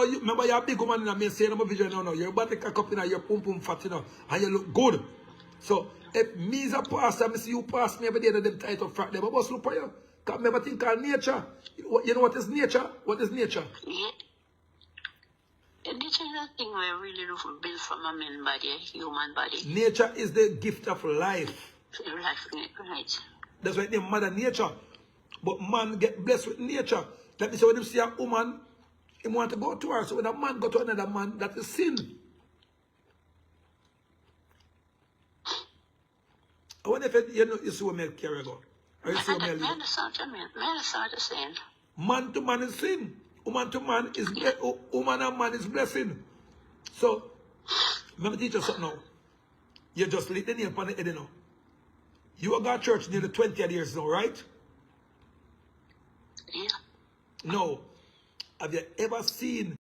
You, remember you're a big woman in a man saying I'm a vision now. Your body cock up in your pum pum fat, you know, and you look good. So if me as a pastor, I see you pass me every day that them tight up fat, them I must look for you. Because remember thing called nature. You know what is nature? What is nature? Yeah. Nature is a thing where really built from a man body, a human body. Nature is the gift of life. Life, right. That's why they mother nature. But man get blessed with nature. That means when you see a woman, he want to go to her. So when a man go to another man, that is sin. I wonder if you see what me carry about. Or you see what me leave. I understand what you mean. I understand what you're saying. Man to man is sin. Woman to man is woman and man is blessing. So, let me teach you something now. You just lit the name upon the head now. You have got church nearly 20 years now, right? Yeah. No. Have you ever seen